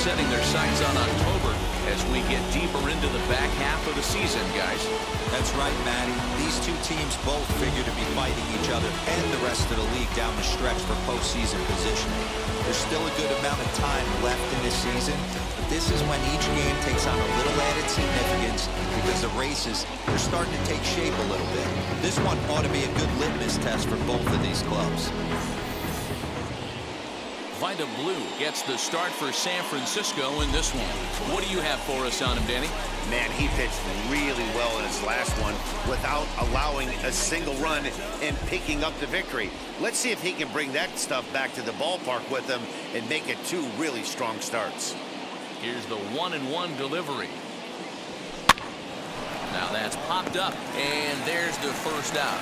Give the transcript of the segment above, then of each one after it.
setting their sights on October as we get deeper into the back half of the season, guys. That's right, Matty. These two teams both figure to be fighting each other and the rest of the league down the stretch for postseason positioning. There's still a good amount of time left in this season, but this is when each game takes on a little added significance because the races are starting to take shape a little bit. This one ought to be a good litmus test for both of these clubs. Vida Blue gets the start for San Francisco in this one. What do you have for us on him, Danny? Man, he pitched really well in his last one without allowing a single run and picking up the victory. Let's see if he can bring that stuff back to the ballpark with him and make it two really strong starts. Here's the 1-1 delivery. Now that's popped up, and there's the first out.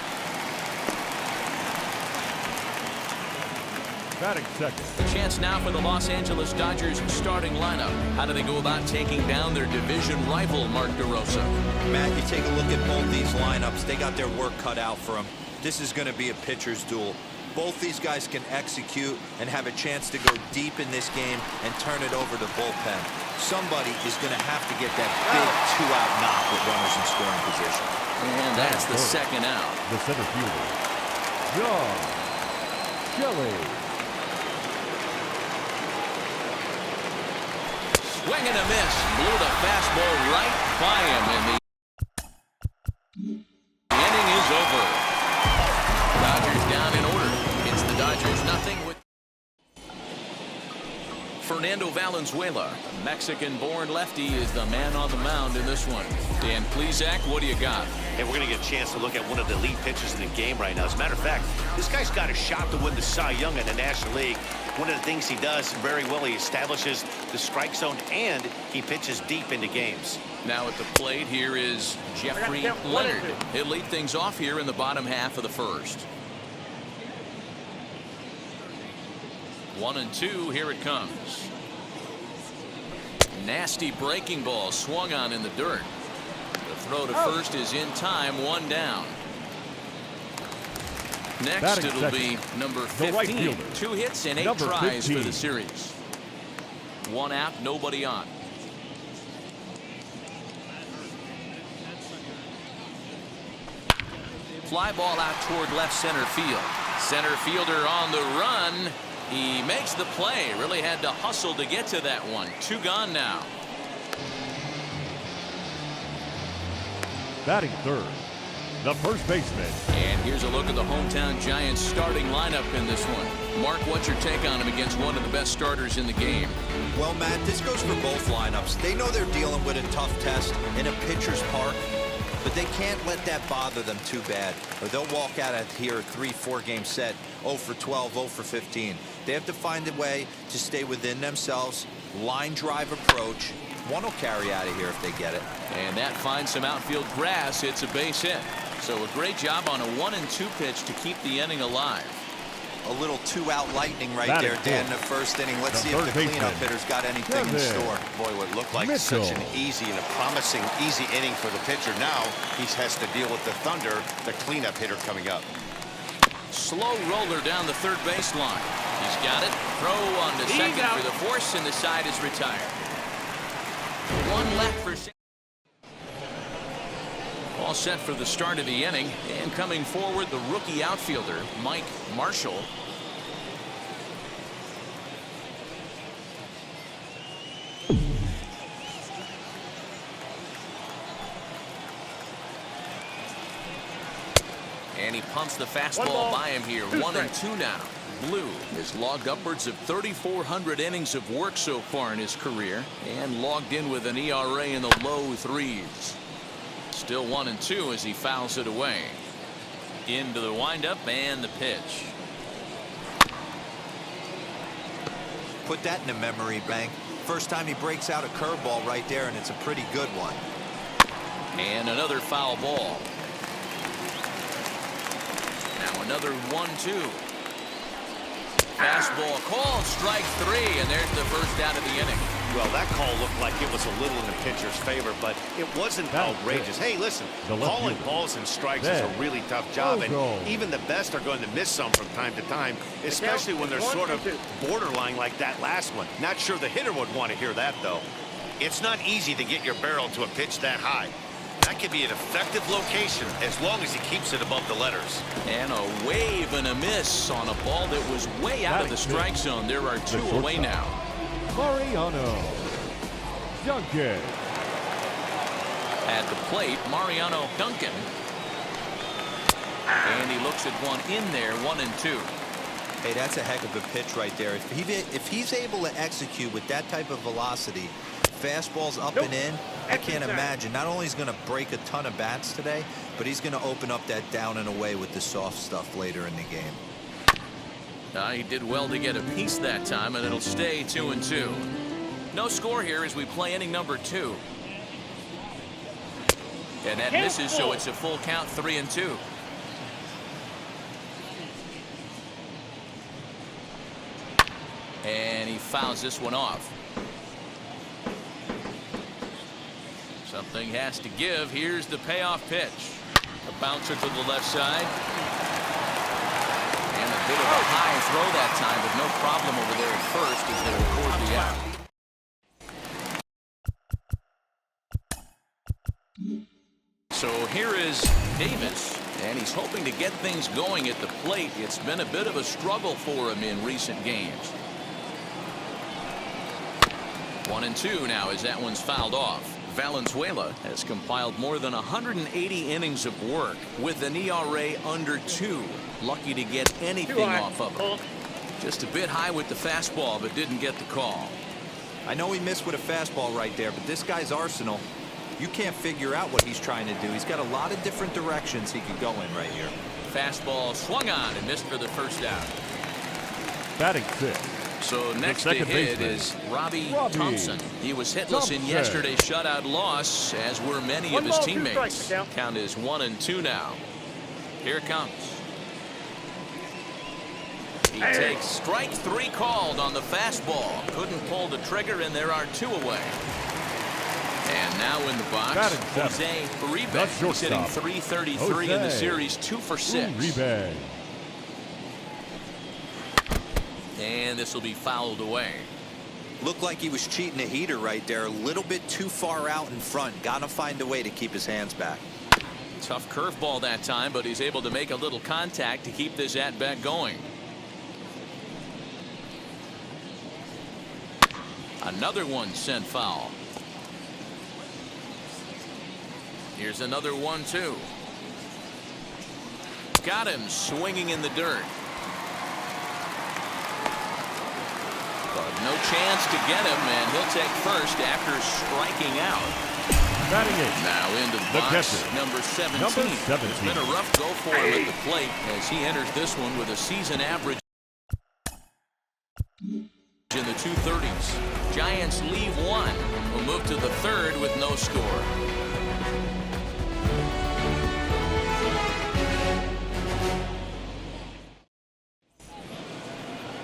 Batting second. A chance now for the Los Angeles Dodgers starting lineup. How do they go about taking down their division rival, Mark DeRosa? Matt, you take a look at both these lineups. They got their work cut out for them. This is going to be a pitcher's duel. Both these guys can execute and have a chance to go deep in this game and turn it over to bullpen. Somebody is going to have to get that big two-out knock with runners in scoring position. And that's the second out. The center fielder, John Kelly. Swing and a miss. Blew the fastball right by him, and the inning is over. Dodgers down in order. It's the Dodgers nothing with Fernando Valenzuela. Mexican-born lefty is the man on the mound in this one. Dan Plesac, what do you got? And we're going to get a chance to look at one of the elite pitchers in the game right now. As a matter of fact, this guy's got a shot to win the Cy Young in the National League. One of the things he does very well, he establishes the strike zone and he pitches deep into games. Now at the plate here is Jeffrey Leonard. He'll lead things off here in the bottom half of the first. 1-2, here it comes. Nasty breaking ball swung on in the dirt. The throw to first is in time, one down. Next it'll be number 15. 2 hits and 8 tries for the series. 1 out, nobody on. Fly ball out toward left center field. Center fielder on the run. He makes the play. Really had to hustle to get to that one. 2 gone now. Batting third, the first baseman. And here's a look at the hometown Giants starting lineup in this one. Mark, what's your take on him against one of the best starters in the game? Well, Matt, this goes for both lineups. They know they're dealing with a tough test in a pitcher's park, but they can't let that bother them too bad, or they'll walk out of here a 3-4 game set, 0 for 12, 0 for 15. They have to find a way to stay within themselves, line drive approach. One will carry out of here if they get it. And that finds some outfield grass. It's a base hit. So a great job on a 1-2 pitch to keep the inning alive. A little 2-out lightning right there, Dan, in the first inning. Let's see if the cleanup hitter's got anything in store. Boy, what looked like such an easy and a promising easy inning for the pitcher. Now he has to deal with the Thunder, the cleanup hitter coming up. Slow roller down the third baseline. He's got it. Throw on to second for the force, and the side is retired. 1 left for. All set for the start of the inning, and coming forward, the rookie outfielder, Mike Marshall. And he pumps the fastball by him here. 1-2 now. Blue has logged upwards of 3,400 innings of work so far in his career, and logged in with an ERA in the low 3s. Still 1-2 as he fouls it away. Into the windup and the pitch. Put that in a memory bank. First time he breaks out a curveball right there, and it's a pretty good one. And another foul ball. Now another 1-2. Fastball called, strike 3, and there's the first out of the inning. Well, that call looked like it was a little in the pitcher's favor, but it wasn't outrageous. Hey, listen, calling balls and strikes is a really tough job, and even the best are going to miss some from time to time, especially when they're sort of borderline like that last one. Not sure the hitter would want to hear that, though. It's not easy to get your barrel to a pitch that high. That could be an effective location as long as he keeps it above the letters. And a wave and a miss on a ball that was way out of the strike zone. There are two away now. Mariano Duncan. At the plate, Mariano Duncan. And he looks at one in there, 1-2. Hey, that's a heck of a pitch right there. If he's able to execute with that type of velocity, fastballs up and in, I can't imagine. Not only is he going to break a ton of bats today, but he's going to open up that down and away with the soft stuff later in the game. He did well to get a piece that time, and it'll stay 2-2. No score here as we play inning number 2. And that misses, so it's a full count, 3-2. And he fouls this one off. Something has to give. Here's the payoff pitch. A bouncer to the left side. And a bit of a high throw that time, but no problem over there at first as they record the out. So here is Davis, and he's hoping to get things going at the plate. It's been a bit of a struggle for him in recent games. 1-2 now as that one's fouled off. Valenzuela has compiled more than 180 innings of work with an ERA under 2. Lucky to get anything off of him. Just a bit high with the fastball, but didn't get the call. I know he missed with a fastball right there, but this guy's arsenal, you can't figure out what he's trying to do. He's got a lot of different directions he could go in right here. Fastball swung on and missed for the first out. Batting 6. So next to hit is Robbie Thompson. He was hitless in yesterday's shutout loss, as were many of his teammates. Count is 1-2 now. Here it comes. He takes strike 3 called on the fastball. Couldn't pull the trigger, and there are 2 away. And now in the box, Jose Uribe. He's hitting .333 in the series, 2 for 6. Uribe. And this will be fouled away. Looked like he was cheating a heater right there. A little bit too far out in front. Got to find a way to keep his hands back. Tough curveball that time, but he's able to make a little contact to keep this at-bat going. Another one sent foul. Here's another 1-2. Got him swinging in the dirt. But no chance to get him, and he'll take first after striking out. Batting 8. Now into the box, number 17. It's been a rough go for him at the plate as he enters this one with a season average in the 230s. Giants leave 1. We'll move to the 3rd with no score.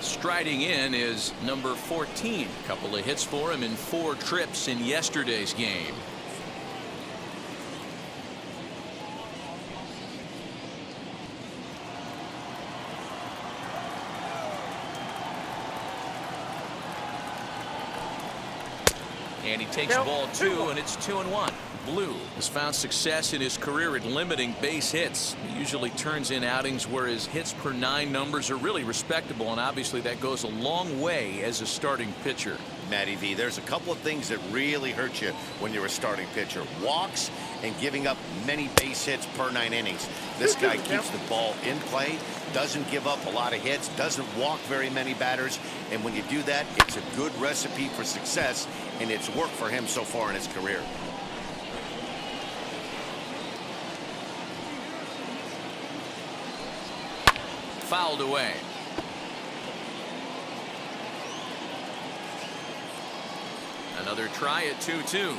Striding in is number 14. A couple of hits for him in 4 trips in yesterday's game. And he takes ball 2, and it's 2-1. Blue has found success in his career at limiting base hits. He usually turns in outings where his hits per 9 numbers are really respectable, and obviously that goes a long way as a starting pitcher. Matty V, there's a couple of things that really hurt you when you're a starting pitcher. Walks and giving up many base hits per 9 innings. This guy keeps the ball in play, doesn't give up a lot of hits, doesn't walk very many batters, and when you do that, it's a good recipe for success, and it's worked for him so far in his career. Fouled away. Another try at 2-2.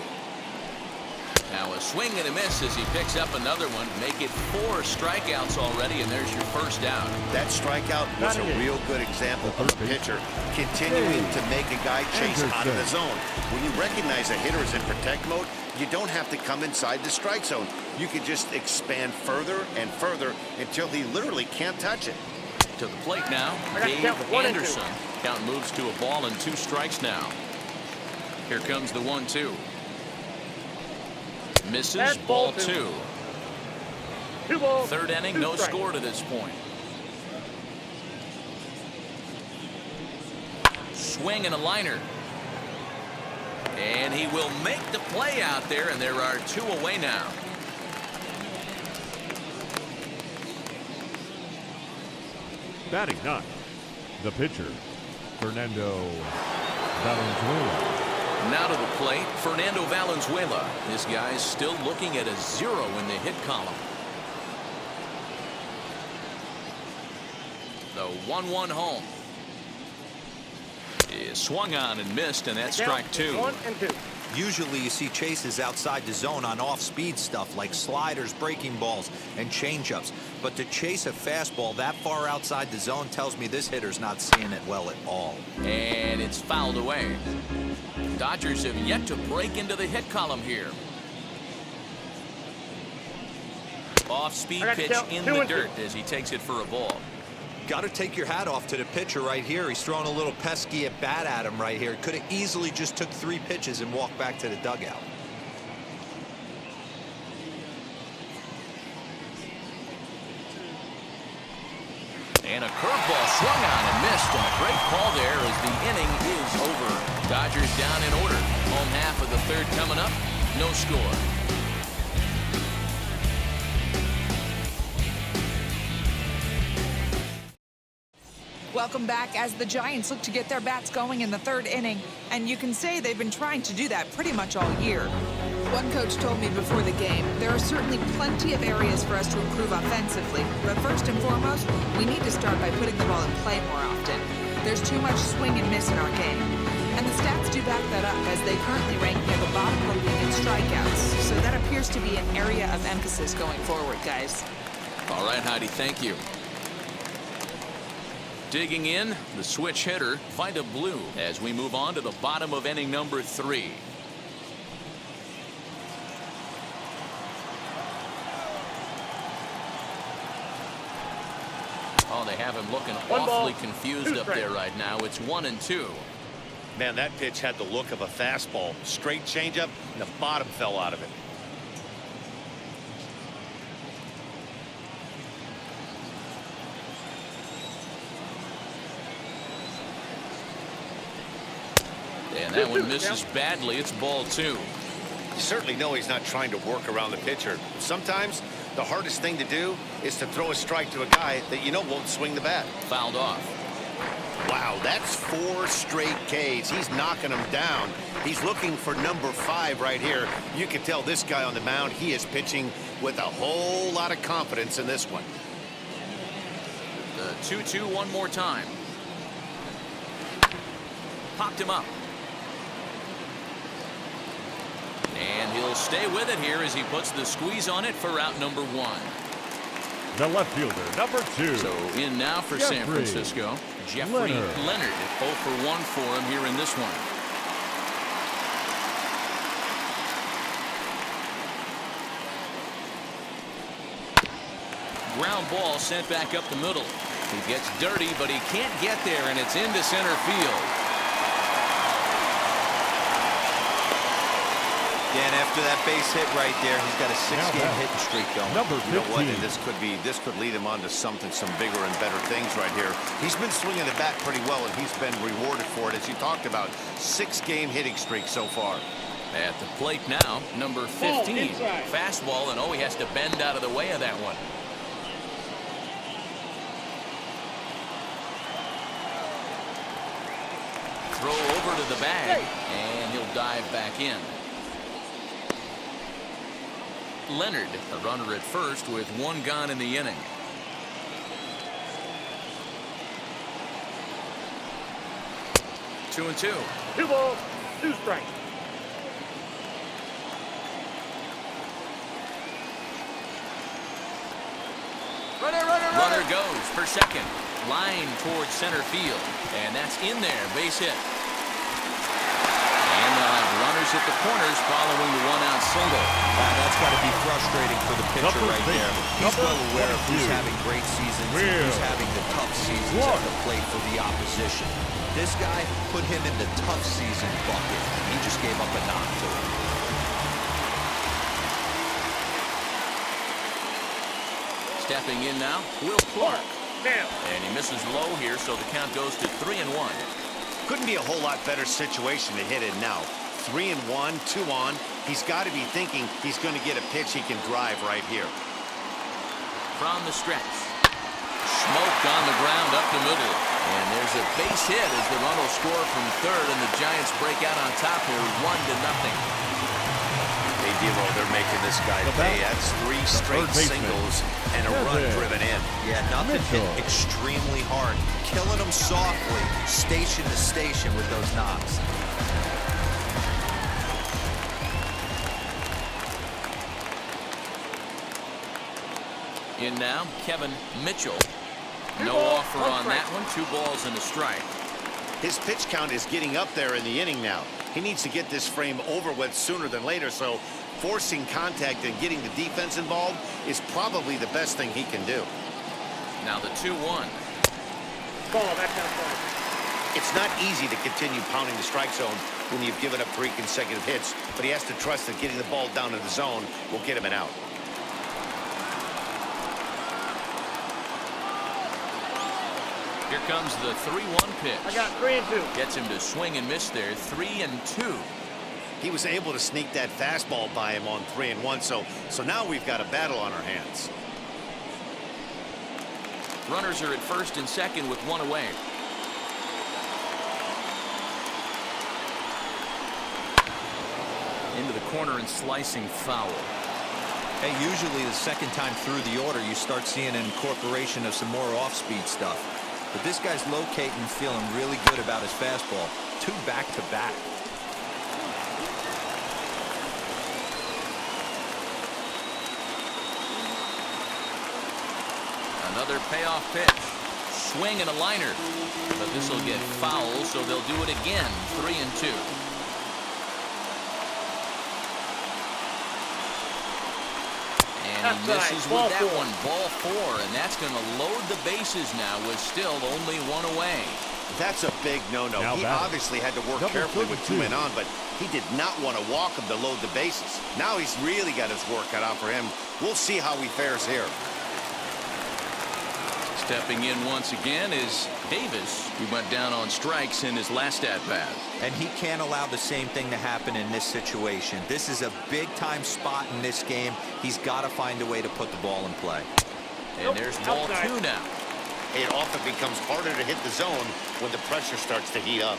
Now a swing and a miss as he picks up another one. Make it 4 strikeouts already, and there's your first out. That strikeout was a real good example of a pitcher continuing to make a guy chase out of the zone. When you recognize a hitter is in protect mode, you don't have to come inside the strike zone. You can just expand further and further until he literally can't touch it. To the plate now, Dave Anderson. Count moves to a ball and 2 strikes now. Here comes the 1-2. Misses, ball 2. 2 balls. Third inning, no score to this point. Swing and a liner. And he will make the play out there, and there are 2 away now. Batting 9th, the pitcher, Fernando Valenzuela. Now to the plate, Fernando Valenzuela. This guy's still looking at a 0 in the hit column. The 1-1 home is swung on and missed, and that's strike 2. 1-2. Usually you see chases outside the zone on off-speed stuff like sliders, breaking balls, and changeups. But to chase a fastball that far outside the zone tells me this hitter's not seeing it well at all. And it's fouled away. Dodgers have yet to break into the hit column here. Off-speed pitch in the dirt as he takes it for a ball. Got to take your hat off to the pitcher right here. He's throwing a little pesky at bat at him right here. Could have easily just took 3 pitches and walked back to the dugout. And a curveball swung on and missed, and a great call there as the inning is over. Dodgers down in order. Home half of the 3rd coming up. No score. Welcome back as the Giants look to get their bats going in the 3rd inning, and you can say they've been trying to do that pretty much all year. One coach told me before the game, there are certainly plenty of areas for us to improve offensively, but first and foremost, we need to start by putting the ball in play more often. There's too much swing and miss in our game, and the stats do back that up as they currently rank near the bottom of the league in strikeouts, so that appears to be an area of emphasis going forward, guys. All right, Heidi, thank you. Digging in, the switch hitter, find a blue as we move on to the bottom of inning number 3. Oh, they have him looking awfully confused up there right now. It's 1-2. Man, that pitch had the look of a fastball. Straight changeup, and the bottom fell out of it. And that one misses badly. It's ball 2. You certainly know he's not trying to work around the pitcher. Sometimes the hardest thing to do is to throw a strike to a guy that you know won't swing the bat. Fouled off. Wow, that's 4 straight Ks. He's knocking them down. He's looking for number 5 right here. You can tell this guy on the mound, he is pitching with a whole lot of confidence in this one. The 2-2 one more time. Popped him up. And he'll stay with it here as he puts the squeeze on it for out number 1. The left fielder, number 2. So in now for San Francisco, Jeffrey Leonard. 0 for 1 for him here in this one. Ground ball sent back up the middle. He gets dirty, but he can't get there, and it's into center field. Dan, after that base hit right there, he's got a 6-game hitting streak going. Number 15. You know what? And this could lead him on to some bigger and better things right here. He's been swinging the bat pretty well, and he's been rewarded for it, as you talked about. 6-game hitting streak so far. At the plate now, number 15. Fastball, and he has to bend out of the way of that one. Throw over to the bag, and he'll dive back in. Leonard, a runner at first with 1 gone in the inning. Two and 2. 2 balls, 2 strikes. goes for second. Line towards center field. And that's in there. Base hit. And they'll have runners at the corners following the one-out single. That's got to be frustrating for the pitcher right there. He's well aware of who's having great seasons and who's having the tough seasons at the plate for the opposition. This guy put him in the tough season bucket. He just gave up a knock to him. Stepping in now, Will Clark. And he misses low here, so the count goes to 3-1. Couldn't be a whole lot better situation to hit it now. 3-1, 2 on. He's got to be thinking he's going to get a pitch he can drive right here. From the stretch. Smoked on the ground up the middle. And there's a base hit as the run will score from third, and the Giants break out on top here 1-0. Hey, Devo, they're making this guy pay. That's 3 straight singles and a run driven in. Yeah, nothing hit extremely hard. Killing them softly, station to station with those knocks. In now, Kevin Mitchell. No offer on that one. 2 balls and a strike. His pitch count is getting up there in the inning now. He needs to get this frame over with sooner than later, so forcing contact and getting the defense involved is probably the best thing he can do. Now the 2-1. Ball, that's outside. It's not easy to continue pounding the strike zone when you've given up 3 consecutive hits, but he has to trust that getting the ball down in the zone will get him an out. Here comes the 3-1 pitch. I got 3-2. Gets him to swing and miss there. 3-2. He was able to sneak that fastball by him on 3-1, so now we've got a battle on our hands. Runners are at first and second with 1 away. Into the corner and slicing foul. Hey, usually the second time through the order, you start seeing an incorporation of some more off-speed stuff. But this guy's locating and feeling really good about his fastball. 2 back-to-back. Another payoff pitch. Swing and a liner. But this will get foul, so they'll do it again. 3-2. And he misses with that one. Ball 4, and that's going to load the bases now with still only 1 away. That's a big no-no. He obviously had to work carefully with 2 men on, but he did not want to walk him to load the bases. Now he's really got his work cut out for him. We'll see how he fares here. Stepping in once again is Davis, who went down on strikes in his last at-bat. And he can't allow the same thing to happen in this situation. This is a big-time spot in this game. He's got to find a way to put the ball in play. And there's ball 2 now. It often becomes harder to hit the zone when the pressure starts to heat up.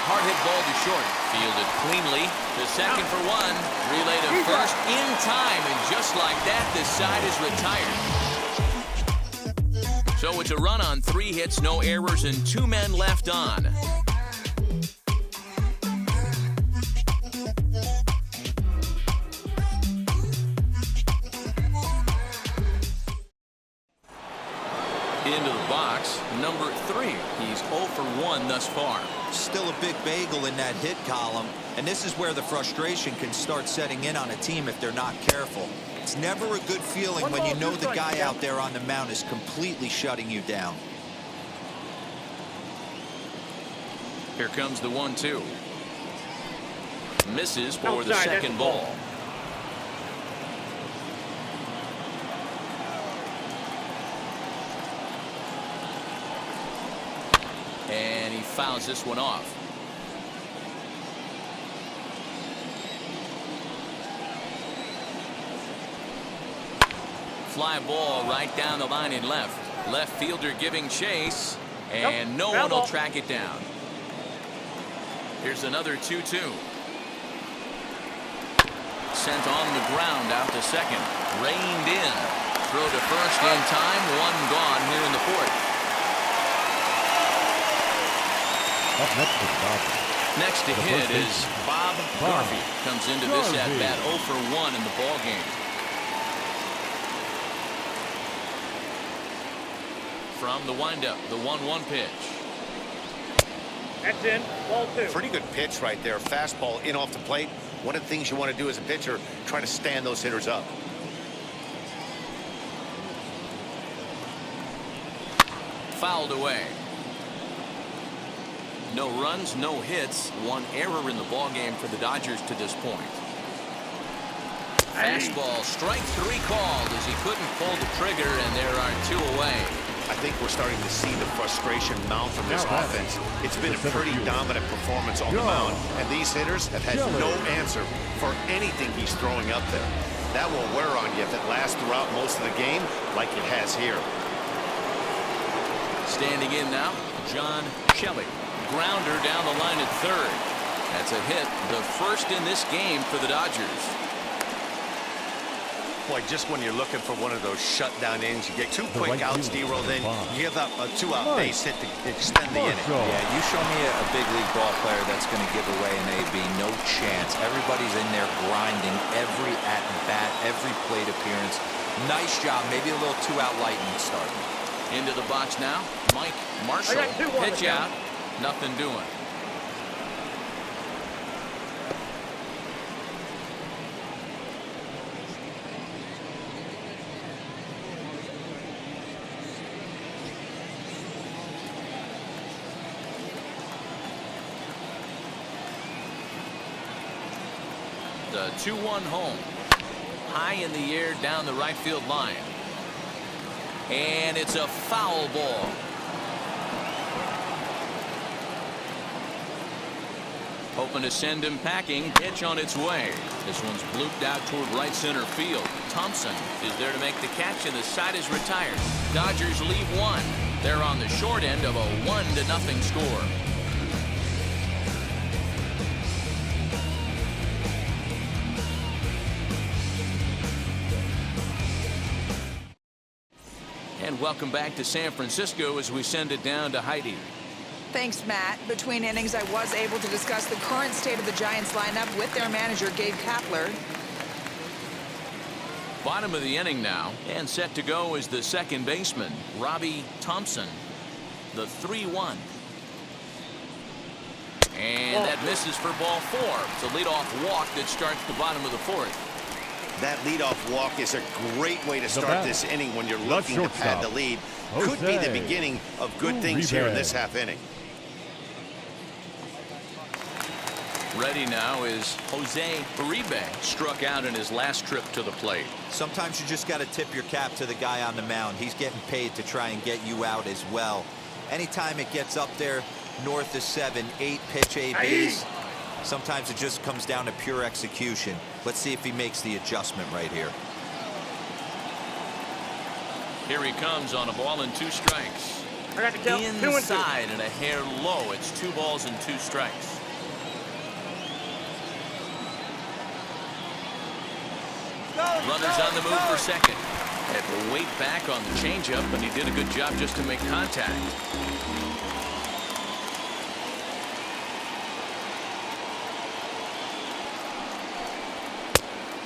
Hard hit ball to short. Fielded cleanly. To second for 1. Relay to first in time. And just like that, this side is retired. So it's a run on 3 hits, no errors, and 2 men left on. Into the box, number 3. He's 0 for 1 thus far. Still a big bagel in that hit column, and this is where the frustration can start setting in on a team if they're not careful. It's never a good feeling when you know the guy out there on the mound is completely shutting you down. Here comes the 1-2. Misses for the second ball. And he fouls this one off. Fly ball right down the line in left. Left fielder giving chase, and no one will track it down. Here's another 2-2. Sent on the ground out to second. Reined in. Throw to first in time. 1 gone here in the 4th. Up next for the Dodgers. Next to The hit first is Bob Garvey. Comes into this Garvey. at-bat 0 for 1 in the ball game. From the windup, the 1-1 pitch. That's in. Ball 2. Pretty good pitch right there. Fastball in off the plate. One of the things you want to do as a pitcher, try to stand those hitters up. Fouled away. No runs, no hits. One error in the ball game for the Dodgers to this point. Fastball, strike 3 called as he couldn't pull the trigger, and there are 2 away. I think we're starting to see the frustration mount from this Now offense. It's been a pretty dominant performance on the Go. mound, and these hitters have had Chili. no answer for anything he's throwing up there. That will wear on you if it lasts throughout most of the game like it has here. Standing in now, John Shelley. Grounder down the line at third. That's a hit, the first in this game for the Dodgers. Boy, just when you're looking for one of those shutdown innings, you get 2 The quick right outs, fielder, D-roll, then Bob. you give up a 2-out Mike. base hit to extend the inning. Marshall. Yeah, you show me a big league ball player that's going to give away an AB. No chance. Everybody's in there grinding every at-bat, every plate appearance. Nice job. Maybe a little 2-out lightning start. Into the box now, Mike Marshall. I got 2 on Pitch the out, count. nothing doing. The 2-1 home. High in the air down the right field line. And it's a foul ball. Hoping to send him packing. Pitch on its way. This one's blooped out toward right center field. Thompson is there to make the catch, and the side is retired. Dodgers leave 1. They're on the short end of a 1-0 score. And welcome back to San Francisco as we send it down to Heidi. Thanks, Matt. Between innings, I was able to discuss the current state of the Giants lineup with their manager, Gabe Kapler. Bottom of the inning now, and set to go is the second baseman, Robbie Thompson. The 3-1. And that misses for ball 4. It's a leadoff walk that starts the bottom of the 4th. That leadoff walk is a great way to start this inning when you're looking to pad the lead. Could be the beginning of good things here in this half inning. Ready now is Jose Uribe. Struck out in his last trip to the plate. Sometimes you just got to tip your cap to the guy on the mound. He's getting paid to try and get you out as well. Anytime it gets up there north of 7, 8 pitch ABs, sometimes it just comes down to pure execution. Let's see if he makes the adjustment right here. Here he comes on a ball and 2 strikes. I got the count. 2 and 2. Inside and a hair low. It's 2 balls and 2 strikes. Runners on the move for second. Had to wait back on the changeup, and he did a good job just to make contact.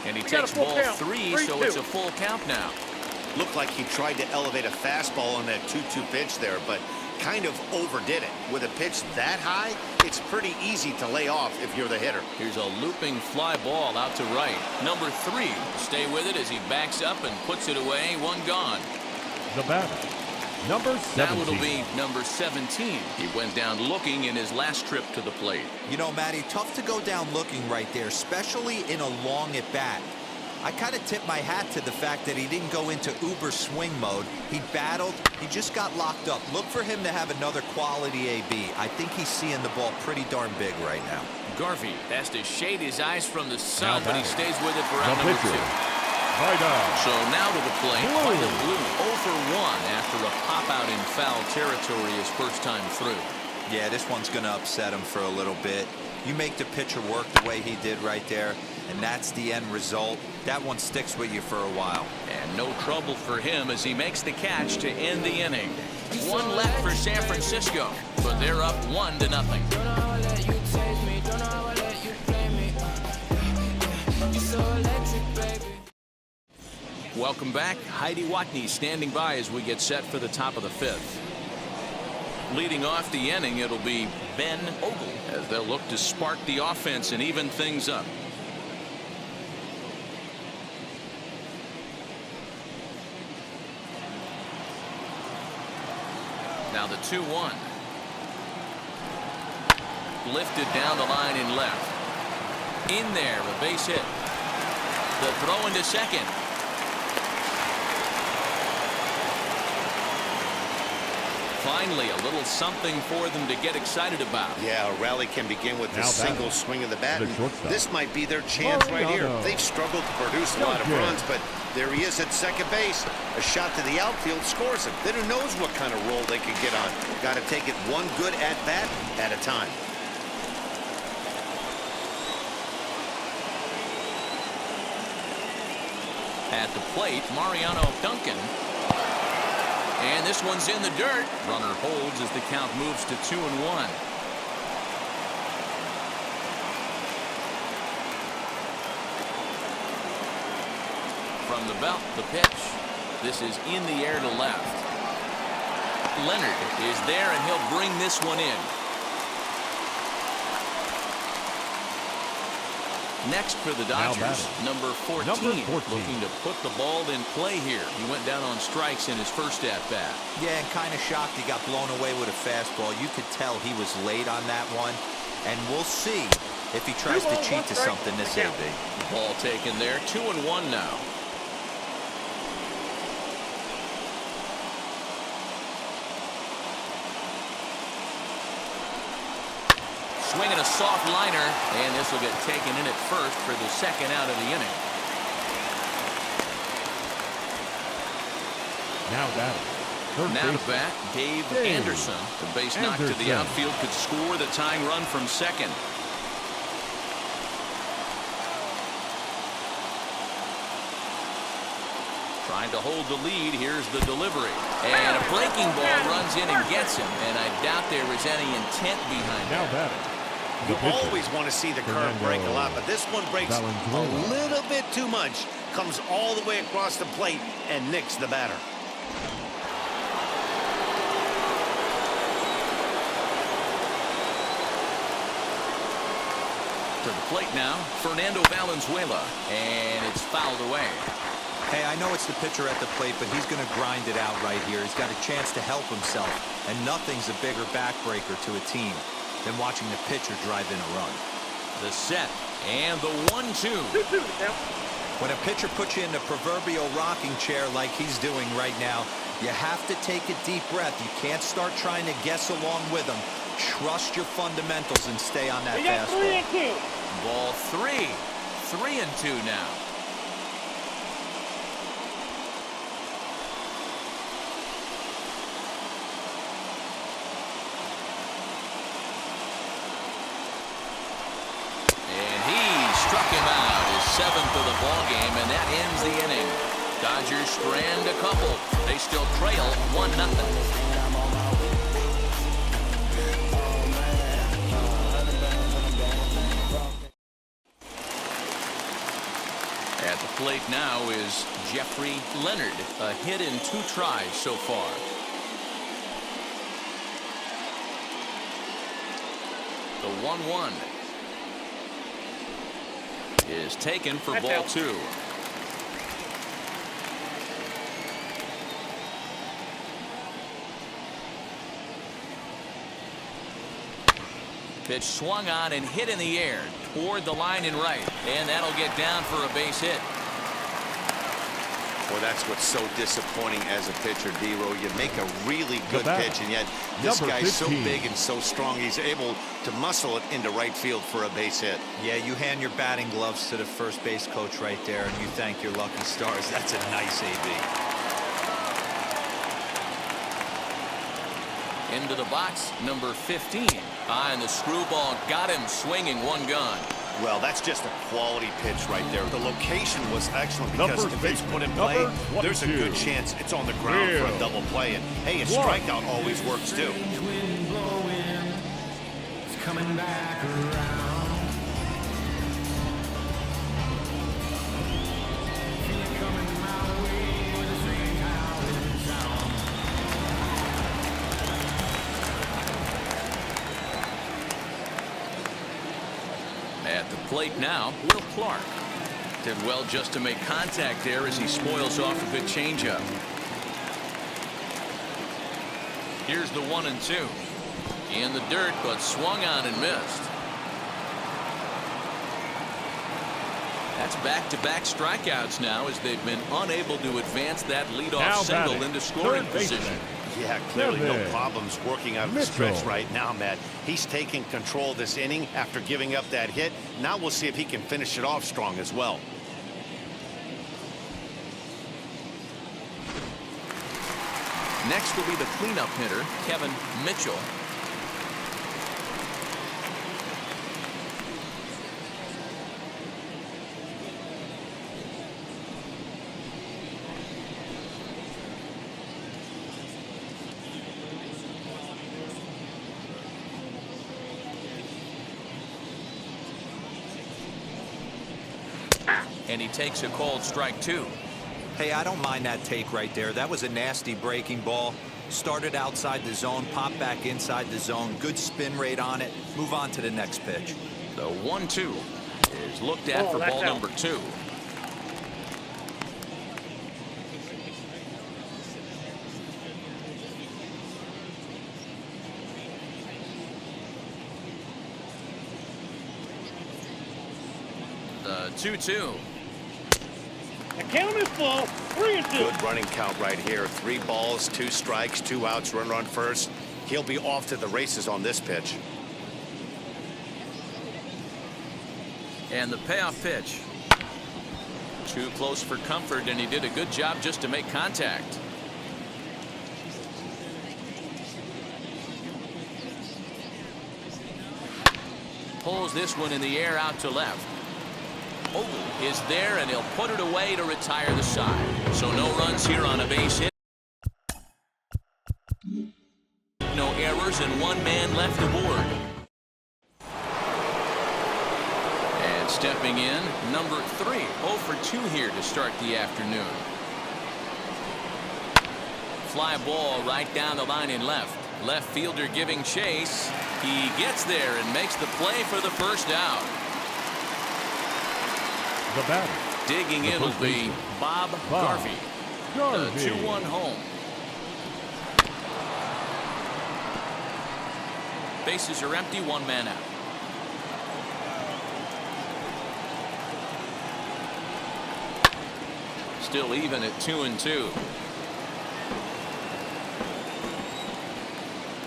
And he takes ball 3, so it's a full count now. Looked like he tried to elevate a fastball on that 2-2 pitch there, but kind of overdid it. With a pitch that high, it's pretty easy to lay off if you're the hitter. Here's a looping fly ball out to right. Number 3. Stay with it as he backs up and puts it away. 1 gone. The batter, number 17. Now it'll be number 17. He went down looking in his last trip to the plate. You know, Matty, tough to go down looking right there, especially in a long at bat. I kind of tip my hat to the fact that he didn't go into uber swing mode. He battled. He just got locked up. Look for him to have another quality AB. I think he's seeing the ball pretty darn big right now. Garvey has to shade his eyes from the sun, but he stays with it for round The number 2. pitcher, Vida. So now to the plate, Blue. the Blue 0 for 1 after a pop-out in foul territory his first time through. Yeah, this one's going to upset him for a little bit. You make the pitcher work the way he did right there, and that's the end result. That one sticks with you for a while. And no trouble for him as he makes the catch to end the inning. 1 left for San Francisco. but they're up 1-0. Welcome back. Heidi Watney standing by as we get set for the top of the 5th. Leading off the inning, it'll be Ben Ogle as they'll look to spark the offense and even things up. Now the 2-1. Lifted down the line in left. In there, a base hit. The throw into second. Finally, a little something for them to get excited about. Yeah, a rally can begin with a single swing of the bat. And this might be their chance Oh, right here. no. They've struggled to produce a lot of runs, but there he is at second base. A shot to the outfield scores it. Then who knows what kind of role they could get on. Got to take it one good at-bat at a time. At the plate, Mariano Duncan. And this one's in the dirt. Runner holds as the count moves to 2-1. From the belt, the pitch. This is in the air to left. Leonard is there, and he'll bring this one in. Next for the Dodgers, number 14, looking to put the ball in play here. He went down on strikes in his first at-bat. Yeah, and kind of shocked he got blown away with a fastball. You could tell he was late on that one, and we'll see if he tries to cheat to something this AB. Ball taken there, 2-1 now. Swinging a soft liner, and this will get taken in at first for the second out of the inning. Now to bat, Dave Anderson. The base knock to the outfield could score the tying run from second. Trying to hold the lead. Here's the delivery. And a breaking ball runs in and gets him. And I doubt there was any intent behind that. You always want to see the curve break a lot, but this one breaks a little bit too much. Comes all the way across the plate and nicks the batter. To the plate now, Fernando Valenzuela. And it's fouled away. Hey, I know it's the pitcher at the plate, but he's going to grind it out right here. He's got a chance to help himself, and nothing's a bigger backbreaker to a team than watching the pitcher drive in a run. The set and the 1-2. When a pitcher puts you in the proverbial rocking chair like he's doing right now, you have to take a deep breath. You can't start trying to guess along with him. Trust your fundamentals and stay on that fastball. Ball 3. 3-2 now. Struck him out, his 7th of the ball game, and that ends the inning. Dodgers strand a couple. They still trail 1-0. At the plate now is Jeffrey Leonard, a hit in 2 tries so far. The 1-1. Is taken for ball 2. Pitch swung on and hit in the air toward the line and right, and that'll get down for a base hit. Well, that's what's so disappointing as a pitcher, D-Row. You make a really good pitch, and yet this guy's so big and so strong, he's able to muscle it into right field for a base hit. Yeah, you hand your batting gloves to the first base coach right there, and you thank your lucky stars. That's a nice AB. Into the box, number 15. And the screwball got him swinging, 1 gone. Well, that's just a quality pitch right there. The location was excellent because if it's put in play, there's a good chance it's on the ground for a double play. And, hey, a strikeout always works, too. coming back around. Feel it coming my way, this ain't how it sounds. At the plate now, Will Clark. Did well just to make contact there as he spoils off a good changeup. Here's the 1-2. In the dirt, but swung on and missed. That's back-to-back strikeouts now as they've been unable to advance that leadoff Now single batting, into scoring third baseman. position. Yeah, clearly no Kevin problems working out of the Mitchell. stretch right now, Matt. He's taking control of this inning after giving up that hit. Now we'll see if he can finish it off strong as well. Next will be the cleanup hitter, Kevin Mitchell. And he takes a called strike 2. Hey, I don't mind that take right there. That was a nasty breaking ball. Started outside the zone, popped back inside the zone. Good spin rate on it. Move on to the next pitch. The 1-2 is looked at for that's ball out. number 2. The 2-2. The count is full. 3-2. Good running count right here. 3 balls, 2 strikes, 2 outs, runner on first. He'll be off to the races on this pitch. And the payoff pitch. Too close for comfort, and he did a good job just to make contact. Pulls this one in the air out to left. Ogle is there, and he'll put it away to retire the side. So no runs here on a base hit. No errors, and 1 man left aboard. And stepping in, number 3, 0 for 2 here to start the afternoon. Fly ball right down the line in left. Left fielder giving chase. He gets there and makes the play for the first out. The batter. Digging in will be Bob Garvey. The 2-1 home. Bases are empty, 1 man out. Still even at 2-2.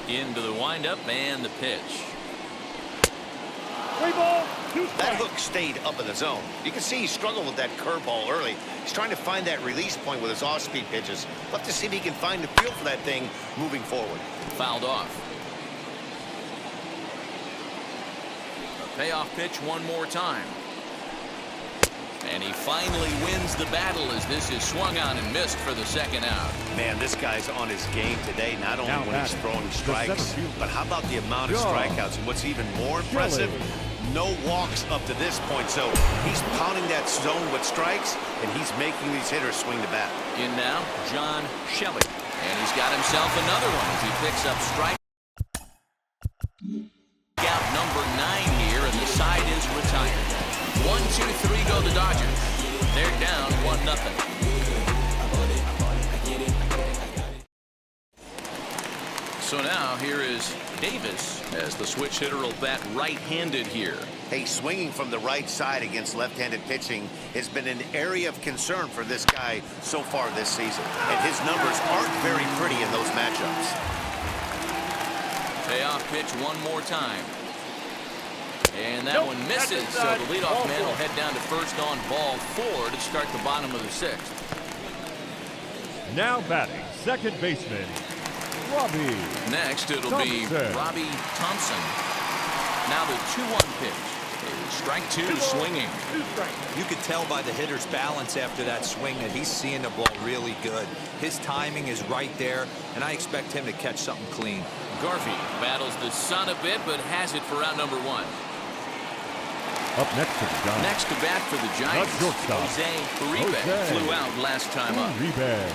Into the windup and the pitch. 3 balls, 2 strikes. That hook stayed up in the zone. You can see he struggled with that curveball early. He's trying to find that release point with his off-speed pitches. We'll have to see if he can find the feel for that thing moving forward. Fouled off. A payoff pitch one more time. And he finally wins the battle as this is swung on and missed for the second out. Man, this guy's on his game today, not only Now when he's batting, throwing the strikes, center fielder. but how about the amount of strikeouts? And what's even more impressive, no walks up to this point. So he's pounding that zone with strikes, and he's making these hitters swing the bat. In now, John Shelley. And he's got himself another one as he picks up strike. Out number 9 here, and the side is retired. 1-2-3 go the Dodgers. They're down 1-0. So now here is Davis as the switch hitter will bat right-handed here. Hey, swinging from the right side against left-handed pitching has been an area of concern for this guy so far this season. And his numbers aren't very pretty in those matchups. Payoff pitch one more time. And that one misses, so the leadoff man will head down to first on ball 4 to start the bottom of the 6th. Now batting, second baseman, Robbie. Next, it'll be Thompson. Robbie Thompson. Now the 2-1 pitch. Strike 2 swinging. 2 strikes. You could tell by the hitter's balance after that swing that he's seeing the ball really good. His timing is right there, and I expect him to catch something clean. Garvey battles the sun a bit, but has it for out number 1. Up next for the Giants. Next to bat for the Giants, shortstop, Jose Uribe flew out last time up. Uribe.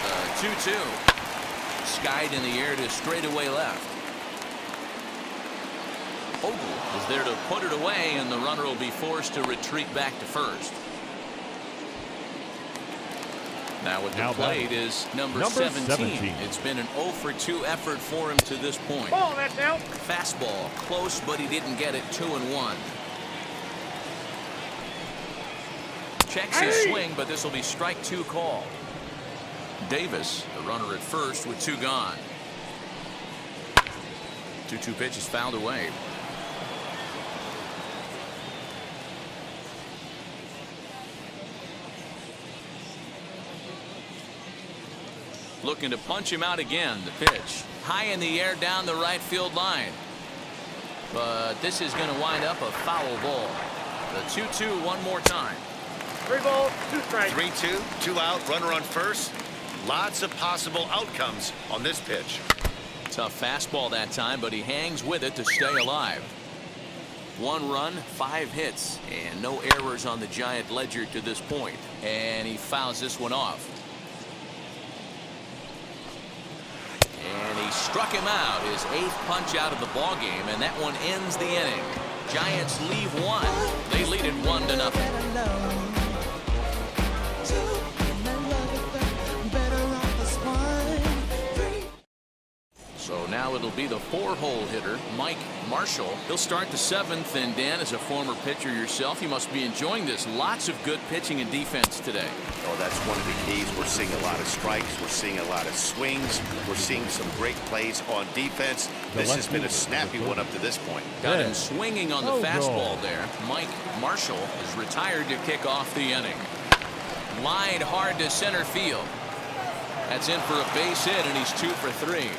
The 2-2. Skied in the air to straightaway left. Ogle is there to put it away, and the runner will be forced to retreat back to first. Now at the plate is number 17. It's been an 0 for 2 effort for him to this point. Ball, that's out. Fastball close, but he didn't get it. 2-1. Checks his swing, but this will be strike 2 call. Davis, the runner at first with 2 gone. 2-2 pitch is fouled away. Looking to punch him out again. The pitch high in the air down the right field line. But this is going to wind up a foul ball. The 2-2 one more time. 3 balls, 2 strikes. 3-2, 2 out, runner on first. Lots of possible outcomes on this pitch. Tough fastball that time, but he hangs with it to stay alive. 1 run, 5 hits, and no errors on the Giant ledger to this point. And he fouls this one off. And he struck him out, his 8th punch out of the ball game, and that one ends the inning. Giants leave 1. They lead it 1-0. So now it'll be the 4-hole hitter, Mike Marshall. He'll start the 7th, and Dan, as a former pitcher yourself, you must be enjoying this. Lots of good pitching and defense today. Oh, that's one of the keys. We're seeing a lot of strikes. We're seeing a lot of swings. We're seeing some great plays on defense. This has been a snappy one up to this point. Got him swinging on the fastball there. Mike Marshall is retired to kick off the inning. Lined hard to center field. That's in for a base hit, and he's 2 for 3.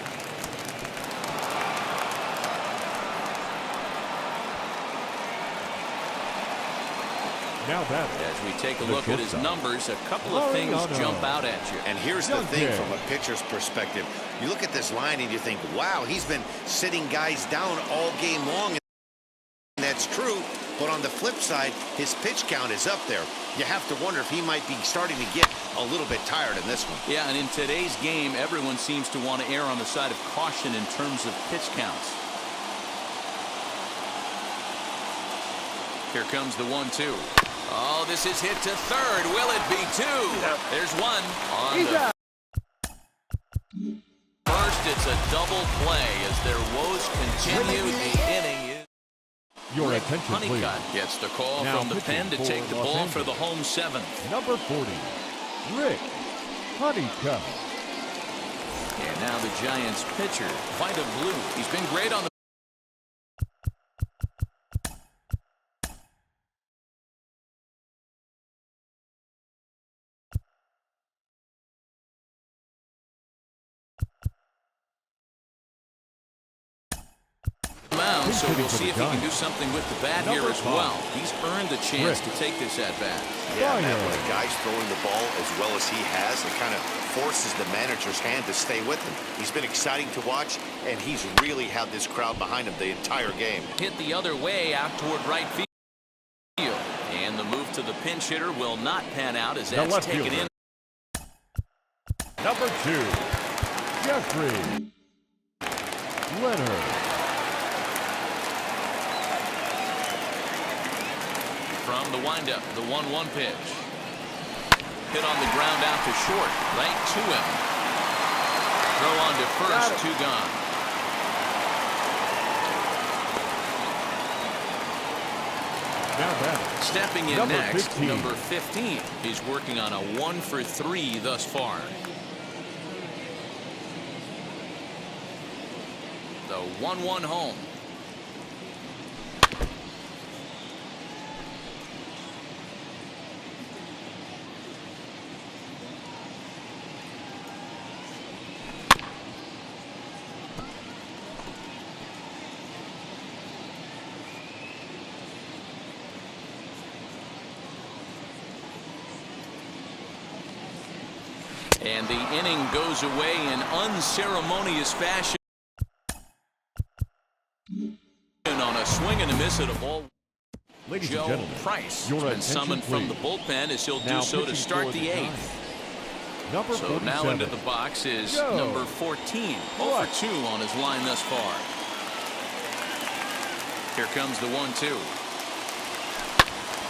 Now that as we take a look at his numbers, a couple of things jump out at you. And here's the thing from a pitcher's perspective. You look at this line and you think, wow, he's been sitting guys down all game long. And that's true. But on the flip side, his pitch count is up there. You have to wonder if he might be starting to get a little bit tired in this one. Yeah, and in today's game, everyone seems to want to err on the side of caution in terms of pitch counts. Here comes the 1-2. Oh, this is hit to third. Will it be 2? There's 1 on the first. It's a double play as their woes continue. The inning is. your attention, please. Honeycutt gets the call Now from the pen to take the ball for the home 7th. Number 40, Rick Honeycutt. And now the Giants pitcher, Vida Blue. He's been great on the mound, so we'll see if he can do something with the bat here as well. He's earned the chance to take this at bat. Yeah, man, when a guy's throwing the ball as well as he has, it kind of forces the manager's hand to stay with him. He's been exciting to watch, and he's really had this crowd behind him the entire game. Hit the other way out toward right field. And the move to the pinch hitter will not pan out as that's taken in. Number 2, Jeffrey Leonard. From the windup, the 1-1 pitch. Hit on the ground out to short, right to him. Throw on to first, 2 gone. Now batting. Stepping in Number next, 15. number 15. He's working on a 1 for 3 thus far. The 1-1 home. And the inning goes away in unceremonious fashion on a swing and a miss at a ball. Ladies Joe and gentlemen, Price your has been attention, summoned from the please. bullpen as he'll Now do so to pitching start for the the eighth. Number So 47. now into the box is Joe. number 14. 0 for 2 on his line thus far. Here comes the 1-2.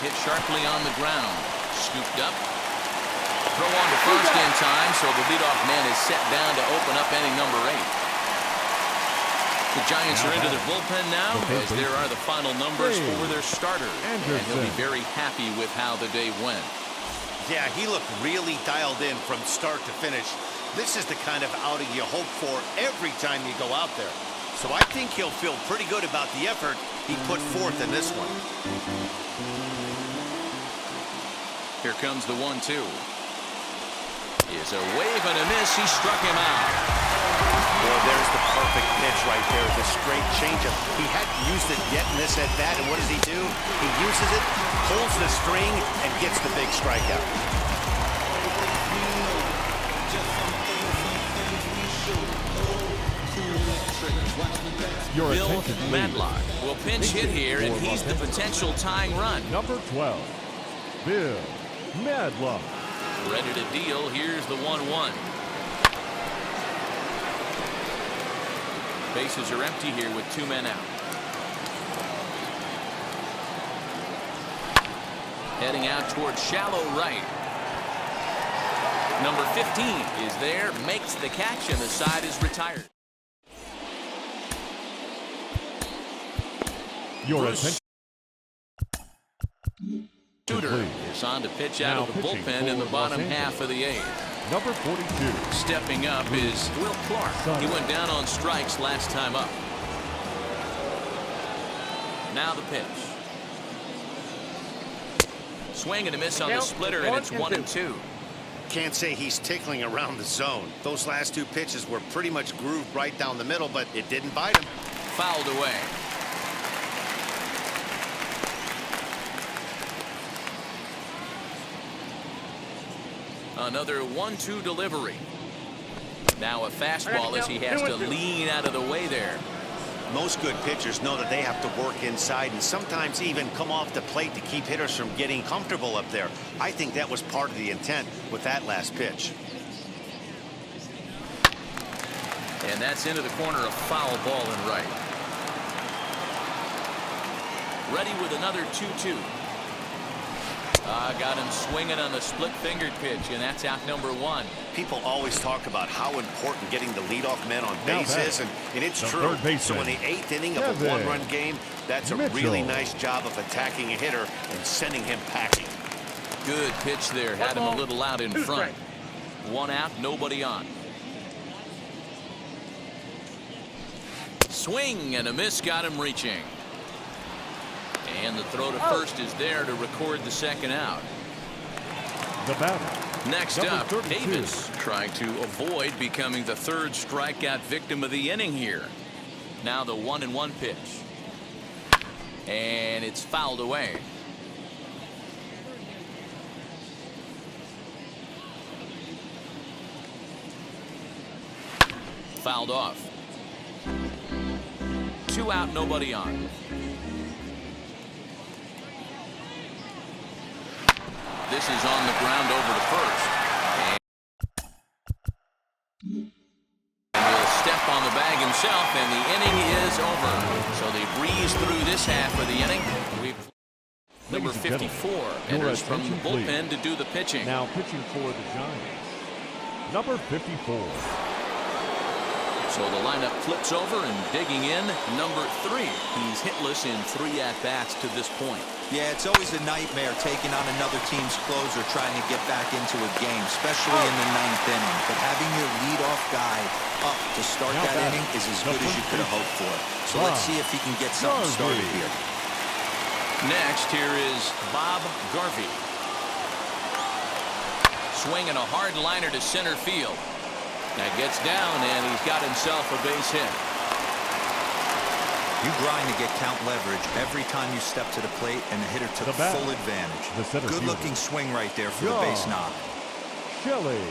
Hit sharply on the ground. Scooped up. Throw on to first in time, so the leadoff man is set down to open up inning number 8. The Giants are into their bullpen now, as there are the final numbers for their starters. And he'll be very happy with how the day went. Yeah, he looked really dialed in from start to finish. This is the kind of outing you hope for every time you go out there. So I think he'll feel pretty good about the effort he put forth in this one. Here comes the 1-2. Is a wave and a miss. He struck him out. Boy, there's the perfect pitch right there. The straight changeup. He hadn't used it yet in this at-bat, and what does he do? He uses it, pulls the string, and gets the big strikeout. Your Bill attention, please. Matlock will pinch hit here, and he's the potential tying run. Number 12, Bill Madlock. Ready to deal. Here's the 1-1. Bases are empty here with 2 men out. Heading out towards shallow right. Number 15 is there, makes the catch, and the side is retired. Your Bruce attention. Shooter is on to pitch out Now of the pitching bullpen in the for bottom Los half of the 8th. Number 42. Stepping up is Will Clark. He went down on strikes last time up. Now the pitch. Swing and a miss on the splitter, and it's 1-2. Can't say he's tickling around the zone. Those last 2 pitches were pretty much grooved right down the middle, but it didn't bite him. Fouled away. Another 1-2 delivery. Now a fastball as he has to lean out of the way there. Most good pitchers know that they have to work inside and sometimes even come off the plate to keep hitters from getting comfortable up there. I think that was part of the intent with that last pitch. And that's into the corner, a foul ball and right. Ready with another 2-2. Got him swinging on the split-fingered pitch, and that's out number 1. People always talk about how important getting the leadoff man on base is, and it's true. So in the 8th inning of a 1-run game, that's a really nice job of attacking a hitter and sending him packing. Good pitch there, had him a little out in front. 1 out, nobody on. Swing and a miss, got him reaching. And the throw to first is there to record the 2nd out. The batter. Next Number up, 32. Davis trying to avoid becoming the 3rd strikeout victim of the inning here. Now the 1-1 pitch. And it's fouled away. Fouled off. 2 out, nobody on. This is on the ground over to first. And he'll step on the bag himself, and the inning is over. So they breeze through this half of the inning. Number 54 enters from the bullpen to do the pitching. Now pitching for the Giants. Number 54. So the lineup flips over, and digging in, number 3. He's hitless in 3 at-bats to this point. Yeah, it's always a nightmare taking on another team's closer trying to get back into a game, especially in the 9th inning. But having your leadoff guy up to start that inning is as good as you could have hoped for. So let's see if he can get something started here. Next, here is Bob Garvey. Swinging a hard liner to center field. That gets down, and he's got himself a base hit. You grind to get count leverage every time you step to the plate, and the hitter took full advantage. Good-looking swing right there for the base knock. Shelley.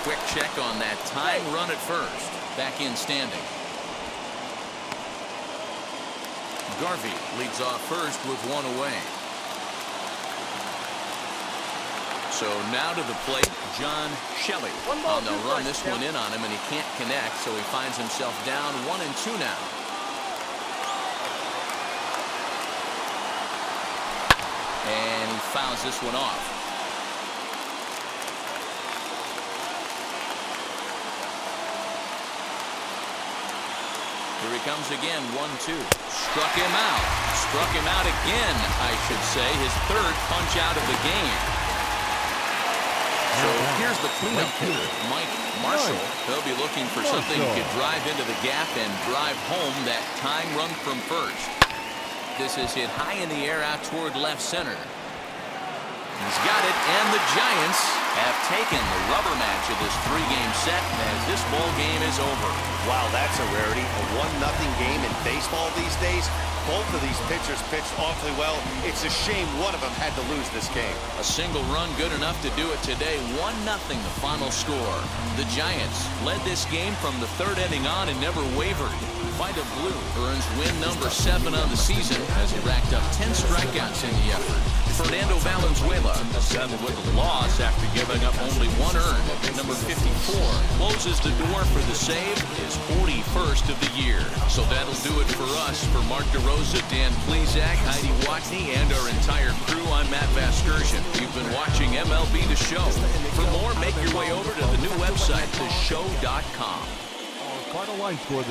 quick check on that time run at first. Back in standing. Garvey leads off first with one away. So now to the plate, John Shelley. Oh, they'll run this one in on him, and he can't connect, so he finds himself down 1-2 now. And he fouls this one off. Here he comes again, 1-2. Struck him out. Struck him out again, I should say. His third punch out of the game. So here's the cleanup hitter, Mike Marshall. He'll be looking for something he could drive into the gap and drive home that tying run from first. This is hit high in the air out toward left center. He's got it, and the Giants have taken the rubber match of this 3-game set as this ball game is over. Wow, that's a rarity. A 1-0 game in baseball these days. Both of these pitchers pitched awfully well. It's a shame one of them had to lose this game. A single run good enough to do it today. 1-0 the final score. The Giants led this game from the third inning on and never wavered. Vida Blue earns win number 7 on the season as he racked up 10 strikeouts in the effort. Fernando Valenzuela settled with a loss after giving up only 1 earned. Number 54 closes the door for the save, his 41st of the year. So that'll do it for us. For Mark DeRosa, Dan Plesac, Heidi Watney, and our entire crew, I'm Matt Vasgersian. You've been watching MLB The Show. For more, make your way over to the new website, TheShow.com. Final line score.